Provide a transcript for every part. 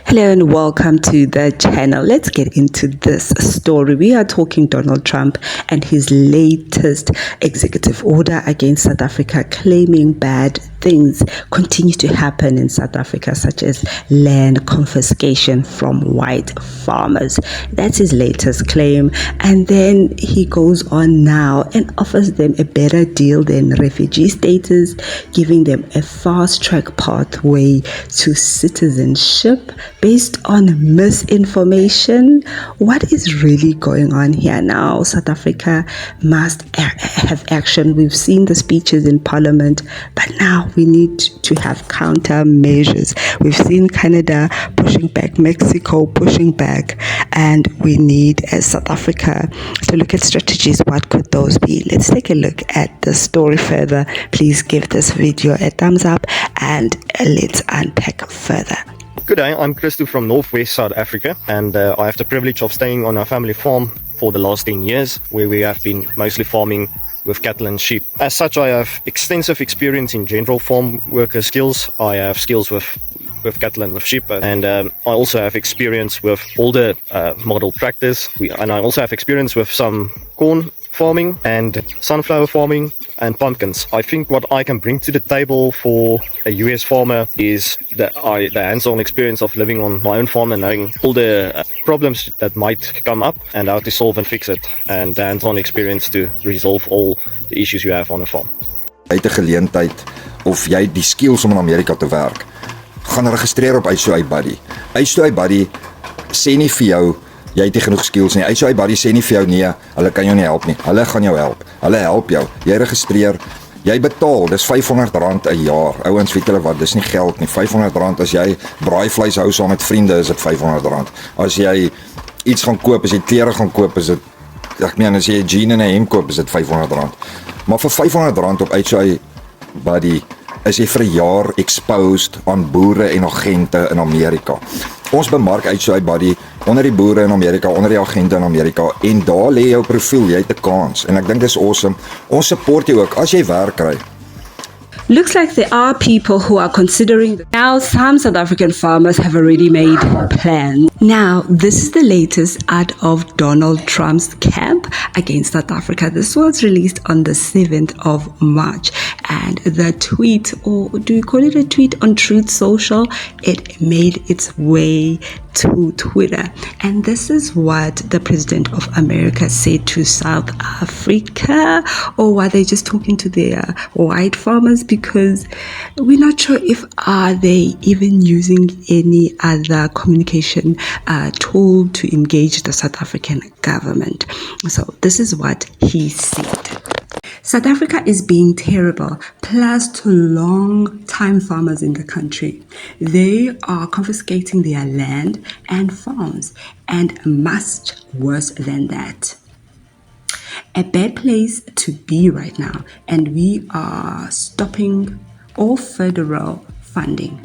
Hello and welcome to the channel. Let's get into this story. We are talking Donald Trump and his latest executive order against South Africa, claiming bad things continue to happen in South Africa, such as land confiscation from white farmers. That's his latest claim. And then he goes on now and offers them a better deal than refugee status, giving them a fast-track pathway to citizenship based on misinformation. What is really going on here now? South Africa must have action. We've seen the speeches in Parliament, but now we need to have countermeasures. We've seen Canada pushing back, Mexico pushing back, and we need, as South Africa, to look at strategies. What could those be? Let's take a look at the story further. Please give this video a thumbs up and let's unpack further. Good day, I'm Christo from Northwest South Africa, and I have the privilege of staying on our family farm for the last 10 years, where we have been mostly farming with cattle and sheep. As such, I have extensive experience in general farm worker skills. I have skills with cattle and with sheep, and I also have experience with older model tractors, and I also have experience with some corn farming and sunflower farming and pumpkins. I think what I can bring to the table for a US farmer is the hands-on experience of living on my own farm and knowing all the problems that might come up and how to solve and fix it, and the hands-on experience to resolve all the issues you have on a farm. Jy het 'n geleentheid of jy het die skills om in Amerika te werk, gaan registreer op iSoiBuddy. iSoiBuddy sê nie vir jou jy het nie genoeg skills nie. iSoiBuddy sê nie vir jou nee, hulle kan jou nie help nie. Hulle gaan jou help. Hulle help jou. Jy registreer, jy betaal, dis R500 'n jaar. Ouens, weet julle wat, dis nie geld nie. R500 as jy braaivleis hou saam met vriende, is dit R500. As jy iets gaan koop, as jy klere gaan koop, is dit, ek meen, as jy 'n jean en 'n hemp koop, is dit R500. Maar vir R500 op iSoiBuddy is jy vir 'n jaar exposed aan boere en agente in Amerika. Ons bemark iSoiBuddy onder die boere in Amerika, onder die agente in Amerika, en daar lê jou profiel, jy het 'n kans. En ek dink dis awesome. Ons support jou ook as jy werk kry. Looks like there are people who are considering. Now, some South African farmers have already made plans. Now, this is the latest out of Donald Trump's camp against South Africa. This was released on the 7th of March. And the tweet, or do you call it a tweet, on Truth Social, it made its way to Twitter. And this is what the President of America said to South Africa. Or were they just talking to their white farmers? Because we're not sure if are they even using any other communication tool to engage the South African government. So this is what he said. South Africa is being terrible, plus to long-time farmers in the country. They are confiscating their land and farms, and much worse than that. A bad place to be right now, and we are stopping all federal funding.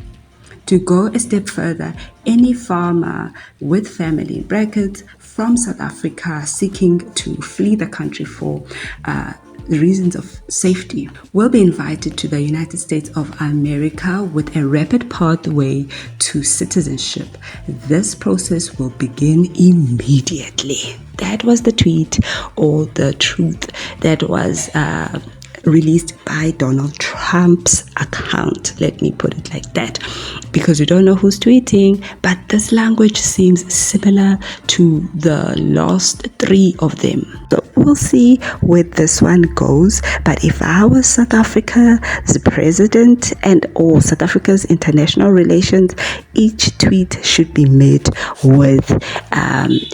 To go a step further, any farmer with family in brackets from South Africa seeking to flee the country for the reasons of safety will be invited to the United States of America with a rapid pathway to citizenship. This process will begin immediately. That was the tweet, or the truth, that was released by Donald Trump's account. Let me put it like that, because we don't know who's tweeting, but this language seems similar to the last three of them. So we'll see where this one goes. But if I was South Africa's president and or South Africa's international relations, each tweet should be met with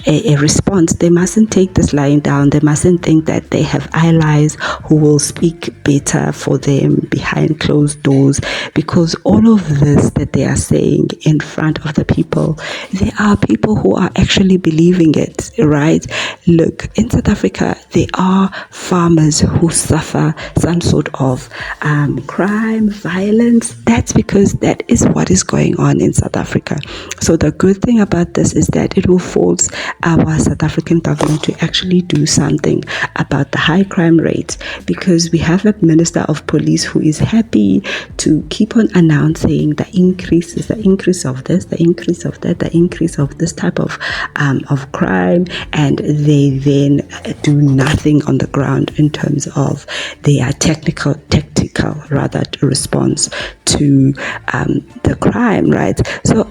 a response. They mustn't take this lying down. They mustn't think that they have allies who will speak better for them behind closed doors, because all of this that they are saying in front of the people, there are people who are actually believing it, right? Look, in South Africa, there are farmers who suffer some sort of crime, violence. That's because that is what is going on in South Africa. So the good thing about this is that it will force our South African government to actually do something about the high crime rates, because we have a minister of police who is happy to keep on announcing the increase of this, the increase of that, the increase of this type of crime, and they then do nothing on the ground in terms of their tactical rather response to the crime, right? So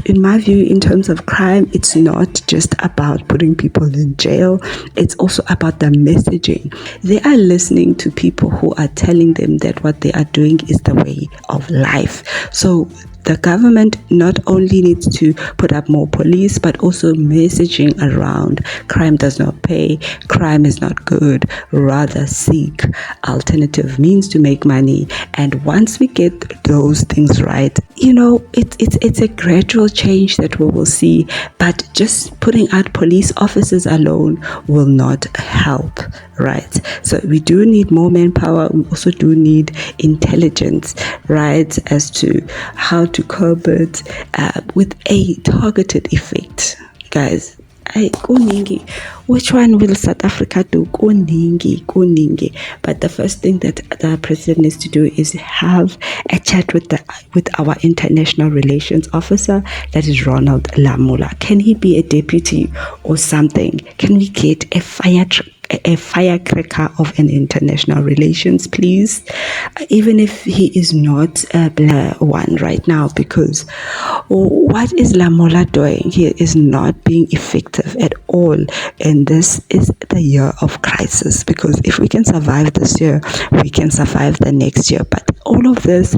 in my view, in terms of crime, it's not just about putting people in jail, it's also about the messaging. They are listening to people who are telling them that what they are doing is the way of life. So the government not only needs to put up more police, but also messaging around crime does not pay, crime is not good, rather seek alternative means to make money. And once we get those things right, it's a gradual change that we will see, but just putting out police officers alone will not help, right? So we do need more manpower. We also do need intelligence, right, as to how to curb it with a targeted effect, guys. Which one will South Africa do? Koningi. But the first thing that the president needs to do is have a chat with our international relations officer, that is Ronald Lamola. Can he be a deputy or something? Can we get a firecracker of an international relations, please? Even if he is not a one right now, because what is Lamola doing? He is not being effective at all, and this is the year of crisis, because if we can survive this year, we can survive the next year. But all of this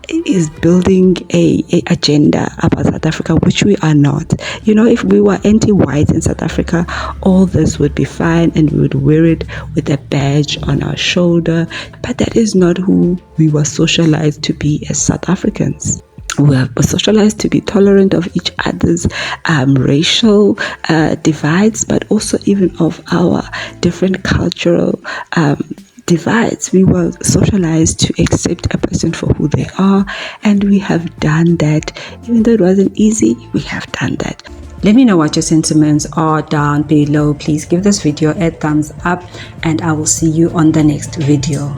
is building a agenda about South Africa, which we are not. If we were anti-white in South Africa, all this would be fine and we would wear it with a badge on our shoulder. But that is not who we were socialized to be as South Africans. We are socialized to be tolerant of each other's racial divides, but also even of our different cultural divides. We were socialized to accept a person for who they are, and we have done that. Even though it wasn't easy, we have done that. Let me know what your sentiments are down below. Please give this video a thumbs up, and I will see you on the next video.